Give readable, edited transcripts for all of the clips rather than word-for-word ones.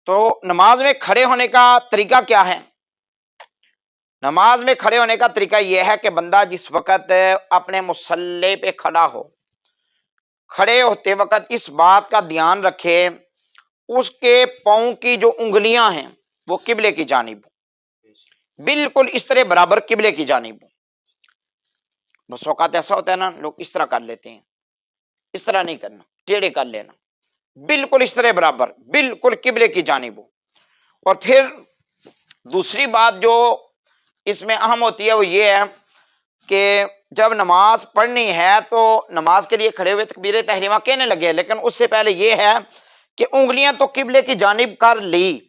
تو نماز میں کھڑے ہونے کا طریقہ کیا ہے؟ نماز میں کھڑے ہونے کا طریقہ یہ ہے کہ بندہ جس وقت اپنے مصلی پہ کھڑا ہو، کھڑے ہوتے وقت اس بات کا دھیان رکھے اس کے پاؤں کی جو انگلیاں ہیں وہ قبلے کی جانب ہو، بالکل اس طرح برابر قبلے کی جانب ہو۔ بس اوقات ایسا ہوتا ہے نا، لوگ اس طرح کر لیتے ہیں، اس طرح نہیں کرنا، ٹیڑھے کر لینا، بالکل اس طرح برابر، بالکل قبلے کی جانب ہو۔ اور پھر دوسری بات جو اس میں اہم ہوتی ہے وہ یہ ہے کہ جب نماز پڑھنی ہے تو نماز کے لیے کھڑے ہوئے تکبیر تحریمہ کہنے لگے، لیکن اس سے پہلے یہ ہے کہ انگلیاں تو قبلے کی جانب کر لی۔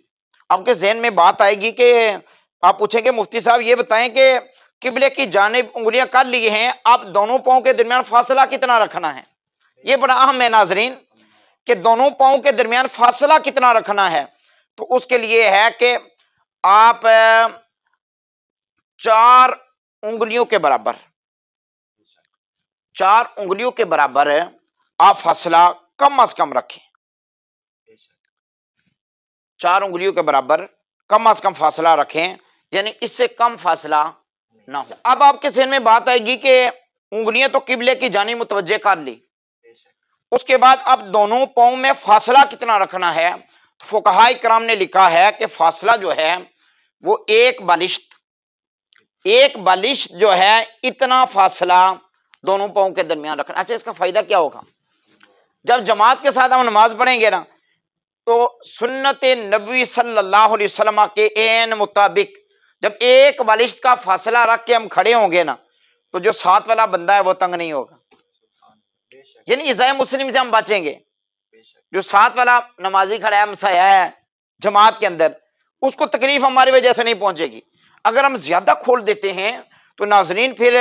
آپ کے ذہن میں بات آئے گی کہ آپ پوچھیں گے مفتی صاحب یہ بتائیں کہ قبلے کی جانب انگلیاں کر لی ہیں، اب دونوں پاؤں کے درمیان فاصلہ کتنا رکھنا ہے؟ یہ بڑا اہم ہے ناظرین کہ دونوں پاؤں کے درمیان فاصلہ کتنا رکھنا ہے۔ تو اس کے لیے ہے کہ آپ 4 انگلیوں کے برابر، 4 انگلیوں کے برابر آپ فاصلہ کم از کم رکھیں، 4 انگلیوں کے برابر کم از کم فاصلہ رکھیں، یعنی اس سے کم فاصلہ نہ ہو۔ اب آپ کے ذہن میں بات آئے گی کہ انگلیاں تو قبلے کی جانب متوجہ کر لی، اس کے بعد اب دونوں پاؤں میں فاصلہ کتنا رکھنا ہے؟ فقہاء کرام نے لکھا ہے کہ فاصلہ جو ہے وہ ایک بالشت جو ہے اتنا فاصلہ دونوں پاؤں کے درمیان رکھنا۔ اچھا اس کا فائدہ کیا ہوگا؟ جب جماعت کے ساتھ ہم نماز پڑھیں گے نا تو سنت نبوی صلی اللہ علیہ وسلم کے عین مطابق جب ایک بالشت کا فاصلہ رکھ کے ہم کھڑے ہوں گے نا تو جو ساتھ والا بندہ ہے وہ تنگ نہیں ہوگا، یعنی ایذاء مسلم سے ہم بچیں گے۔ جو ساتھ والا نمازی کھڑا ہے، مسیح ہے جماعت کے اندر، اس کو تکلیف ہماری وجہ سے نہیں پہنچے گی۔ اگر ہم زیادہ کھول دیتے ہیں تو ناظرین پھر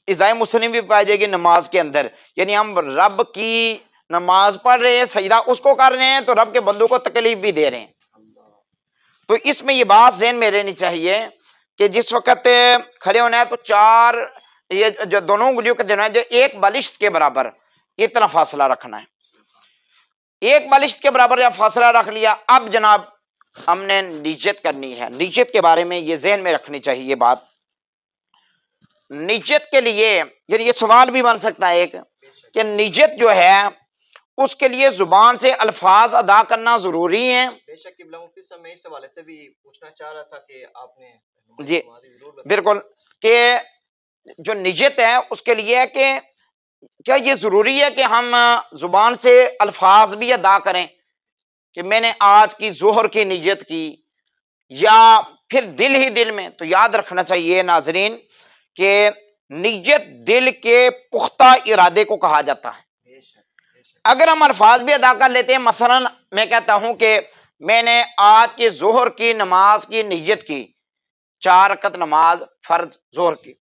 ایذاء مسلم بھی پائی جائے گی نماز کے اندر، یعنی ہم رب کی نماز پڑھ رہے ہیں، سجدہ اس کو کر رہے ہیں تو رب کے بندوں کو تکلیف بھی دے رہے ہیں۔ تو اس میں یہ بات ذہن میں رہنی چاہیے کہ جس وقت کھڑے ہونا ہے تو 4 یہ جو دونوں انگلیوں کے درمیان جو ایک بالشت کے برابر اتنا فاصلہ رکھنا ہے۔ ایک بالشت کے برابر یا فاصلہ رکھ لیا، اب جناب ہم نے نیت کرنی ہے۔ نیت کے بارے میں یہ ذہن میں رکھنی چاہیے یہ بات۔ نیت کے لیے یعنی یہ سوال بھی بن سکتا ہے ایک کہ نیت جو ہے اس کے لیے زبان سے الفاظ ادا کرنا ضروری ہیں؟ بے شک قبلہ مفتی صاحب میں اس حوالے سے بھی پوچھنا چاہ رہا تھا کہ آپ نے جی بالکل کہ جو نیت ہے اس کے لیے ہے کہ کیا یہ ضروری ہے کہ ہم زبان سے الفاظ بھی ادا کریں کہ میں نے آج کی ظہر کی نیت کی، یا پھر دل ہی دل میں؟ تو یاد رکھنا چاہیے ناظرین کہ نیت دل کے پختہ ارادے کو کہا جاتا ہے۔ اگر ہم الفاظ بھی ادا کر لیتے ہیں، مثلا میں کہتا ہوں کہ میں نے آج کی ظہر کی نماز کی نیت کی، 4 رکعت نماز فرض ظہر کی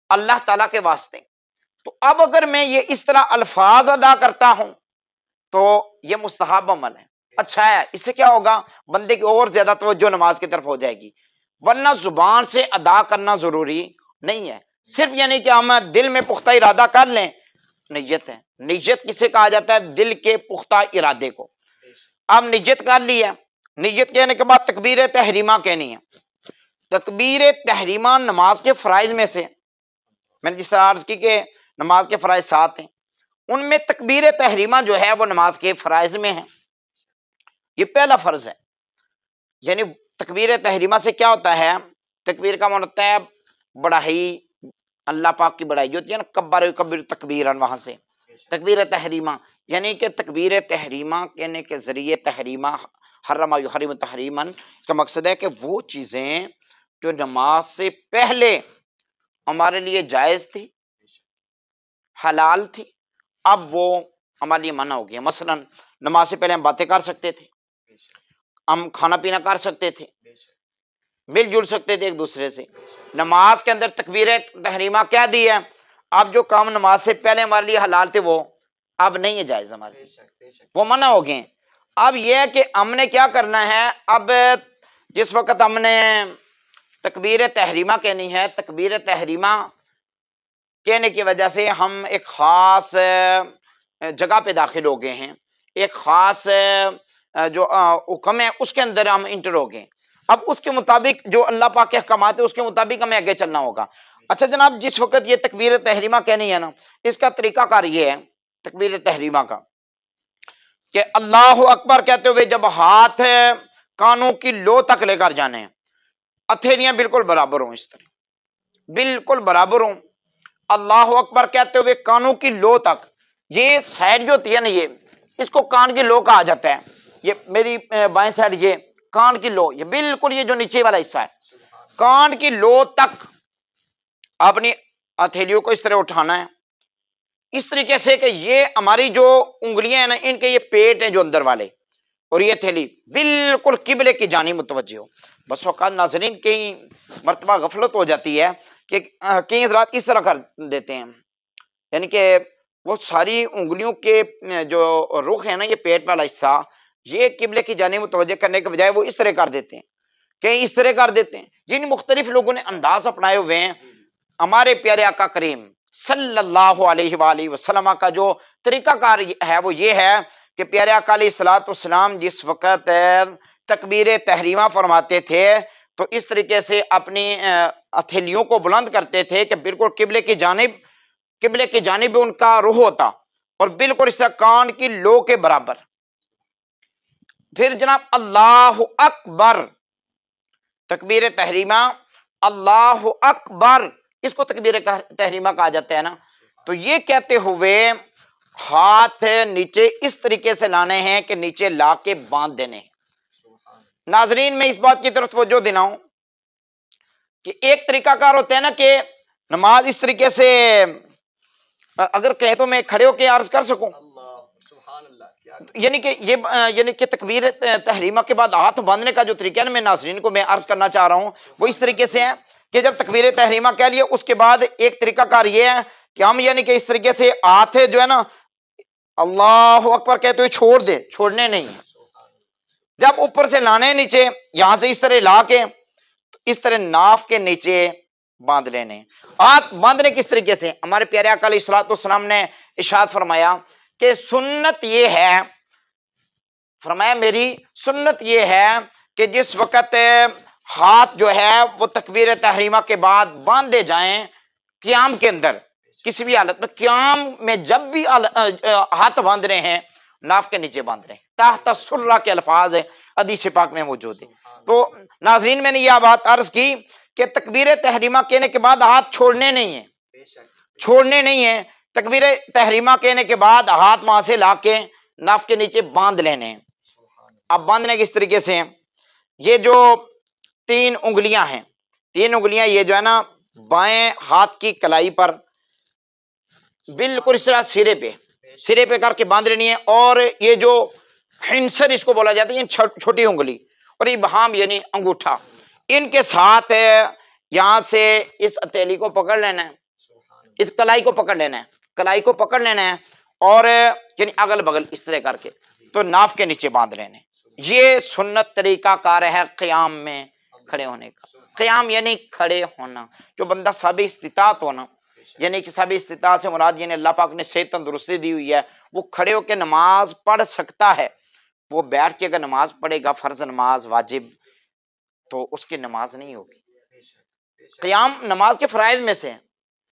اللہ تعالیٰ کے واسطے، تو اب اگر میں یہ اس طرح الفاظ ادا کرتا ہوں تو یہ مستحب عمل ہے، اچھا ہے۔ اس سے کیا ہوگا؟ بندے کی اور زیادہ توجہ نماز کی طرف ہو جائے گی، ورنہ زبان سے ادا کرنا ضروری نہیں ہے، صرف یعنی کہ ہم دل میں پختہ ارادہ کر لیں نیت ہے۔ نیت کسے کہا جاتا ہے؟ دل کے پختہ ارادے کو۔ اب نیت کر لی ہے، نیت کہنے کے بعد تکبیر تحریمہ کہنی ہے۔ تکبیر تحریمہ نماز کے فرائض میں سے، میں نے جس طرح عرض کی کہ نماز کے فرائض 7 ہیں، ان میں تکبیر تحریمہ جو ہے وہ نماز کے فرائض میں ہے، یہ پہلا فرض ہے۔ یعنی تکبیر تحریمہ سے کیا ہوتا ہے؟ تکبیر کا معنی ہوتا ہے بڑائی، اللہ پاک کی بڑائی جو ہوتی ہے نا، کبر کبیر تکبیرن، وہاں سے تکبیر تحریمہ، یعنی کہ تکبیر تحریمہ کہنے کے ذریعے تحریمہ حرم یحرم تحریمن کا مقصد ہے کہ وہ چیزیں جو نماز سے پہلے ہمارے لیے جائز تھی، حلال تھی، اب وہ ہمارے لیے منع ہو گیا۔ مثلا نماز سے پہلے ہم باتیں کر سکتے تھے، ہم کھانا پینا کر سکتے تھے، مل جل سکتے تھے ایک دوسرے سے۔ نماز کے اندر تکبیر تحریمہ کیا دی ہے؟ اب جو کام نماز سے پہلے ہمارے لیے حلال تھے وہ اب نہیں ہے جائز ہمارے لیے، وہ منع ہو گئے۔ اب یہ ہے کہ ہم نے کیا کرنا ہے، اب جس وقت ہم نے تکبیر تحریمہ کہنی ہے، تکبیر تحریمہ کہنے کی وجہ سے ہم ایک خاص جگہ پہ داخل ہو گئے ہیں، ایک خاص جو حکم ہے اس کے اندر ہم انٹر ہو گئے. اب اس کے مطابق جو اللہ پاک کے احکامات ہے اس کے مطابق ہمیں آگے چلنا ہوگا. اچھا جناب، جس وقت یہ تکبیر تحریمہ کہنی ہے نا، اس کا طریقہ کار یہ ہے تکبیر تحریمہ کا کہ اللہ اکبر کہتے ہوئے جب ہاتھ کانوں کی لو تک لے کر جانے ہیں، ہتھیلیاں بالکل برابر ہوں، اس طرح بالکل برابر ہوں. اللہ اکبر کہتے ہوئے کانوں کی لو تک، یہ سائڈ جو ہوتی ہے نا، یہ اس کو کان کی لو کہا جاتا ہے. یہ میری بائیں سائڈ، یہ کان کی لو، یہ بالکل یہ جو نیچے والا حصہ ہے کان کی لو تک اپنی ہتھیلیوں کو اس طرح اٹھانا ہے، اس طریقے سے کہ یہ ہماری جو انگلیاں ہیں نا، ان کے یہ پیٹ ہیں جو اندر والے، اور یہ تھیلی بالکل قبلے کی جانب متوجہ ہو. بس اوقات ناظرین کئی مرتبہ غفلت ہو جاتی ہے کہ کئی حضرات اس طرح کر دیتے ہیں، یعنی کہ وہ ساری انگلیوں کے جو رخ ہے نا، یہ پیٹ والا حصہ، یہ قبلے کی جانب متوجہ کرنے کے بجائے وہ اس طرح کر دیتے ہیں، کہیں اس طرح کر دیتے ہیں. جن مختلف لوگوں نے انداز اپنائے ہوئے ہیں. ہمارے پیارے آقا کریم صلی اللہ علیہ وآلہ وسلم کا جو طریقہ کار ہے وہ یہ ہے کہ پیارے آقا علیہ الصلوۃ والسلام جس وقت تکبیر تحریمہ فرماتے تھے تو اس طریقے سے اپنی ہتھیلیوں کو بلند کرتے تھے کہ بالکل قبلے کی جانب ان کا رخ ہوتا، اور بالکل اس طرح کان کی لو کے برابر. پھر جناب اللہ اکبر، تکبیر تحریمہ اللہ اکبر، اس کو تکبیر تحریمہ کہا جاتا ہے نا. تو یہ کہتے ہوئے ہاتھ نیچے اس طریقے سے لانے ہیں کہ نیچے لا کے باندھ دینے ہیں. ناظرین میں اس بات کی طرف توجہ دلاؤں کہ ایک طریقہ کار ہوتا ہے نا کہ نماز اس طریقے سے، اگر کہے تو میں کھڑے ہو کے عرض کر سکوں، یعنی کہ تکبیر تحریمہ کے بعد ہاتھ باندھنے کا جو طریقہ ہے نا، میں ناظرین کو میں عرض کرنا چاہ رہا ہوں وہ اس طریقے سے ہے کہ جب تکبیر تحریمہ کہہ لیے اس کے بعد ایک طریقہ کار یہ ہے کہ ہم یعنی کہ اس طریقے سے ہاتھ جو ہے نا اللہ اکبر کہتے ہوئے چھوڑ دے، چھوڑنے نہیں ہیں. جب اوپر سے لانے نیچے، یہاں سے اس طرح لا کے اس طرح ناف کے نیچے باندھ لینے. ہاتھ باندھنے کس طریقے سے؟ ہمارے پیارے آقا علیہ الصلوۃ والسلام نے ارشاد فرمایا کہ سنت یہ ہے، فرمایا میری سنت یہ ہے کہ جس وقت ہاتھ جو ہے وہ تکبیر تحریمہ کے بعد باندھے جائیں قیام کے اندر، کسی بھی حالت میں قیام میں جب بھی ہاتھ باندھ رہے ہیں ناف کے نیچے باندھ رہے ہیں، تحت سرہ کے الفاظ حدیث پاک میں موجود ہے. تو ناظرین میں نے یہ بات عرض کی کہ تکبیر تحریمہ کہنے کے بعد ہاتھ چھوڑنے نہیں ہیں، چھوڑنے نہیں ہیں. تکبیر تحریمہ کہنے کے بعد ہاتھ وہاں سے لا کے ناف کے نیچے باندھ لینے ہیں. اب باندھنے کس طریقے سے ہیں؟ یہ جو 3 انگلیاں ہیں، 3 انگلیاں یہ جو ہے نا بائیں ہاتھ کی کلائی پر بالکل اس طرح سرے پہ کر کے باندھ لینی ہے. اور یہ جو خنصر اس کو بولا جاتا ہے، چھوٹی انگلی، اور ابہام یعنی انگوٹھا، ان کے ساتھ یہاں سے اس ہتھیلی کو پکڑ لینا ہے، اس کلائی کو پکڑ لینا ہے، کلائی کو پکڑ لینا ہے، اور یعنی اگل بغل اس طرح کر کے تو ناف کے نیچے باندھ لینے. یہ سنت طریقہ کار ہے قیام میں کھڑے ہونے کا. قیام یعنی کھڑے ہونا، جو بندہ صاحب استطاعت ہونا، یعنی کہ صاحب استطاعت سے مراد یعنی اللہ پاک نے صحت تندرستی دی ہوئی ہے، وہ کھڑے ہو کے نماز پڑھ سکتا ہے. وہ بیٹھ کے اگر نماز پڑھے گا فرض نماز واجب تو اس کی نماز نہیں ہوگی. قیام نماز کے فرائض میں سے